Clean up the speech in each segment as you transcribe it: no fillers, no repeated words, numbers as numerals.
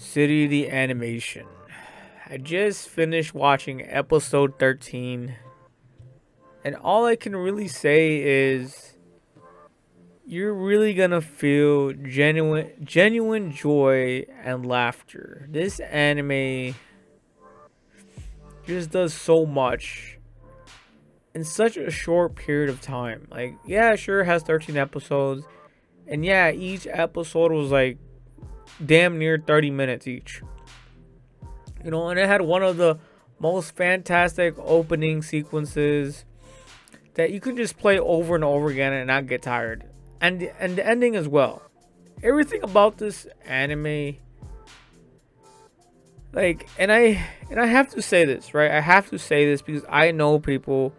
City the Animation. I just finished watching episode 13, and all I can really say is you're really gonna feel genuine joy and laughter. This anime just does so much in such a short period of time. Like, yeah, sure, it has 13 episodes, and yeah, each episode was like damn near 30 minutes each. And it had one of the most fantastic opening sequences that you could just play over and over again and not get tired. And the ending as well. Everything about this anime, like, and I have to say this, right? I have to say this because I know people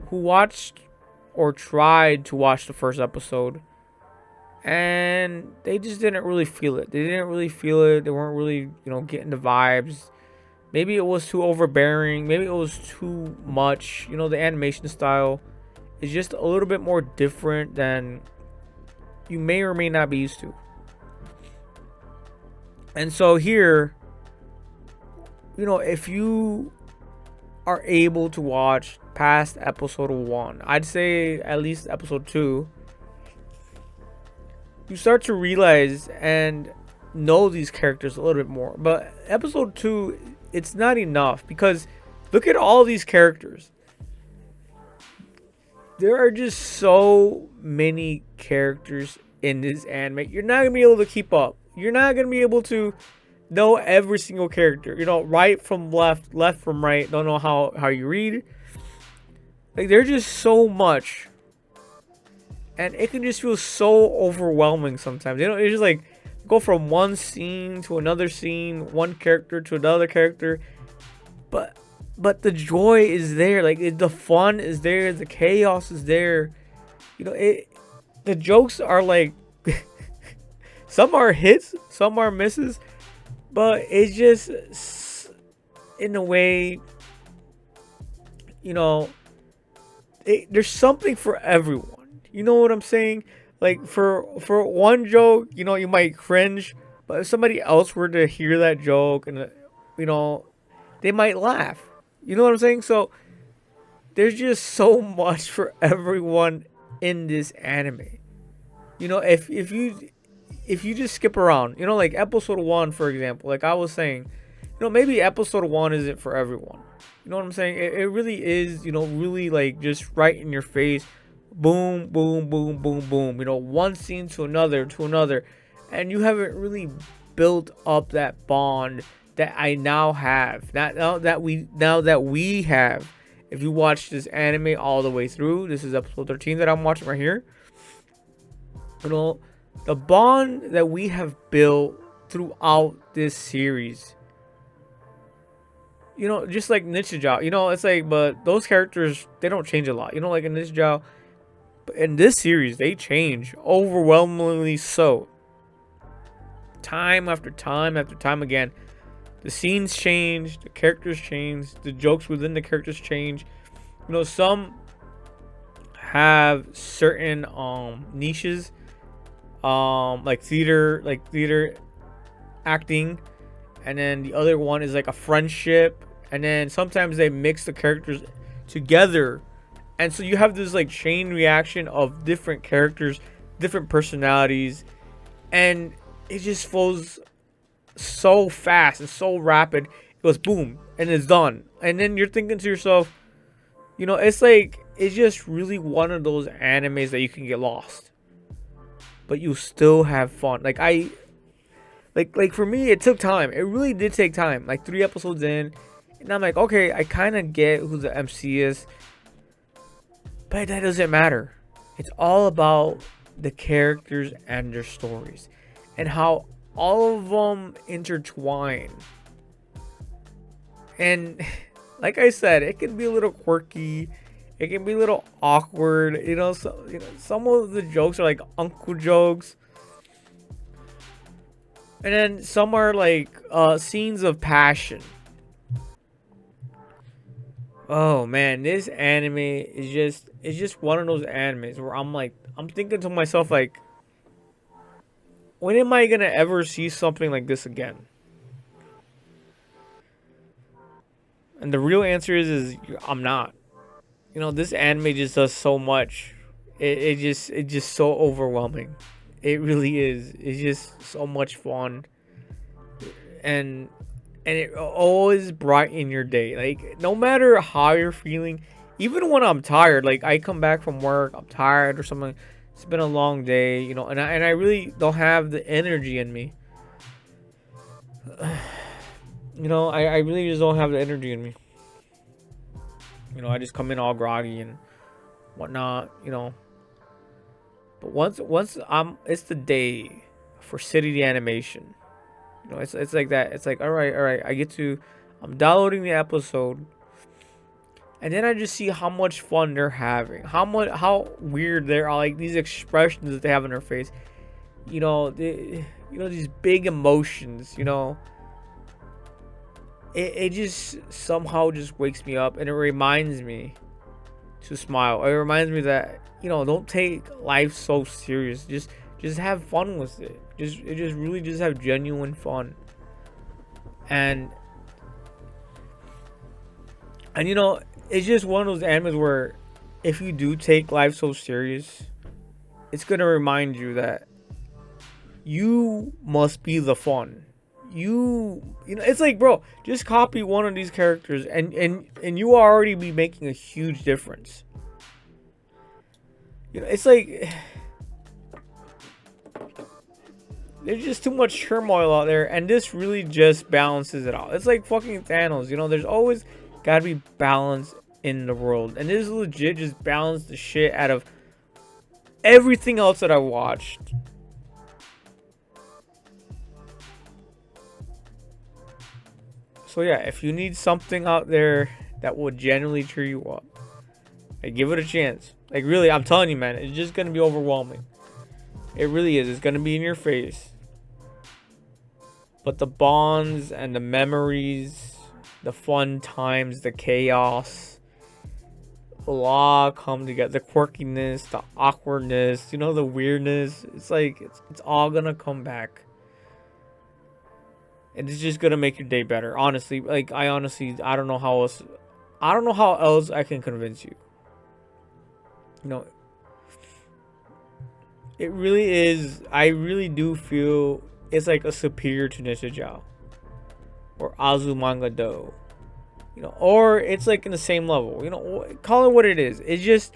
who watched or tried to watch the first episode and they just didn't really feel it. They didn't really feel it. They weren't really, getting the vibes. Maybe it was too overbearing. Maybe it was too much. The animation style is just a little bit more different than you may or may not be used to. And so here, if you are able to watch past episode 1, I'd say at least episode 2, you start to realize and know these characters a little bit more. But episode 2, it's not enough because look at all these characters. There are just so many characters in this anime. You're not gonna be able to keep up. You're not gonna be able to know every single character. Right from left, left from right. Don't know how you read. Like, there's just so much, and it can just feel so overwhelming sometimes. It's just like go from one scene to another scene, one character to another character, but the joy is there. Like, the fun is there, the chaos is there. The jokes are like some are hits, some are misses, but it's just in a way, there's something for everyone. You know what I'm saying? Like, for one joke, you might cringe, but if somebody else were to hear that joke and they might laugh. You know what I'm saying? So there's just so much for everyone in this anime. If you just skip around, like episode 1, for example, like I was saying, maybe episode 1 isn't for everyone. You know what I'm saying? It really is, really like just right in your face. Boom, boom, boom, boom, boom. One scene to another. And you haven't really built up that bond that I now have. Now that we have. If you watch this anime all the way through, this is episode 13 that I'm watching right here. The bond that we have built throughout this series. Just like Nichijou, it's like, but those characters, they don't change a lot. Like in Nichijou, but in this series, they change overwhelmingly so. Time after time after time again. The scenes change, the characters change, the jokes within the characters change. Some have certain niches, like theater acting, and then the other one is like a friendship, and then sometimes they mix the characters together, and so you have this like chain reaction of different characters, different personalities, and it just flows so fast and so rapid. It goes boom and it's done, and then you're thinking to yourself, it's like, it's just really one of those animes that you can get lost, but you still have fun. Like for me, it took time. It really did take time. Like 3 episodes in, and I'm like, okay, I kind of get who the MC is, but that doesn't matter. It's all about the characters and their stories, and how all of them intertwine. And like I said, it can be a little quirky, it can be a little awkward. Some of the jokes are like uncle jokes, and then some are like scenes of passion. Oh man, this anime is just one of those animes where I'm thinking to myself, like, when am I gonna ever see something like this again? And the real answer is I'm not. You know, this anime just does so much. It's just so overwhelming. It really is. It's just so much fun, and it always brighten your day. Like no matter how you're feeling, even when I'm tired, like I come back from work, I'm tired or something. It's been a long day, you know, and I really don't have the energy in me. You know, I really just don't have the energy in me. You know, I just come in all groggy and whatnot, you know. But once it's the day for City the Animation. You know, it's like that. It's like all right. I'm downloading the episode, and then I just see how much fun they're having, how weird they are, like these expressions that they have in their face. You know, these big emotions. You know, it just somehow just wakes me up, and it reminds me to smile. It reminds me that, you know, don't take life so serious. Just have fun with it. Just really just have genuine fun. And you know, it's just one of those animes where if you do take life so serious, it's gonna remind you that you must be the fun. You know, it's like, bro, just copy one of these characters and you already be making a huge difference. You know, it's like there's just too much turmoil out there, and this really just balances it out. It's like fucking Thanos, you know, there's always gotta be balance in the world, and this legit just balanced the shit out of everything else that I watched. So yeah, if you need something out there that will genuinely cheer you up, like, give it a chance. Like, really, I'm telling you, man, it's just gonna be overwhelming. It really is. It's gonna be in your face. But the bonds and the memories, the fun times, the chaos, will all come together. The quirkiness, the awkwardness, you know, the weirdness. It's like it's all gonna come back. And it's just gonna make your day better. Honestly, like I don't know how else. I don't know how else I can convince you. You know, it really is. I really do feel it's like a superior to Nishijou or Azumanga Do. You know, or it's like in the same level. You know, call it what it is. It's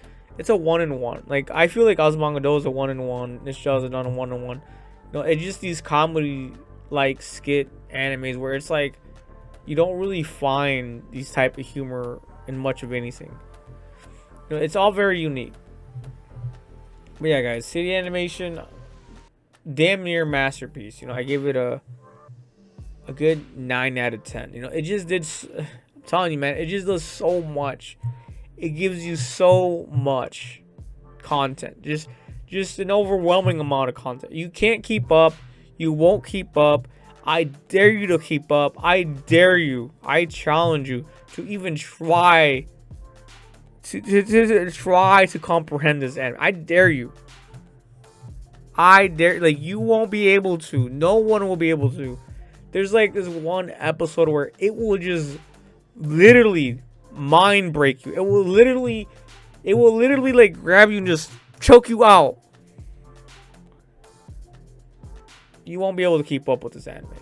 a 1-in-1. Like, I feel like Azumanga Do is a 1-in-1. Nishijou is not a 1-in-1. You know, it's just these comedy like skit animes where it's like you don't really find these type of humor in much of anything. You know, it's all very unique. But yeah, guys, City Animation, damn near masterpiece. You know, I gave it a good 9 out of 10. You know, it just did. I'm telling you, man, it just does so much. It gives you so much content. Just an overwhelming amount of content. You can't keep up. You won't keep up. I dare you to keep up. I dare you. I challenge you to even try to try to comprehend this anime. I dare you. I dare. Like, you won't be able to. No one will be able to. There's like this one episode where it will just literally mind break you. It will literally like grab you and just choke you out. You won't be able to keep up with this anime.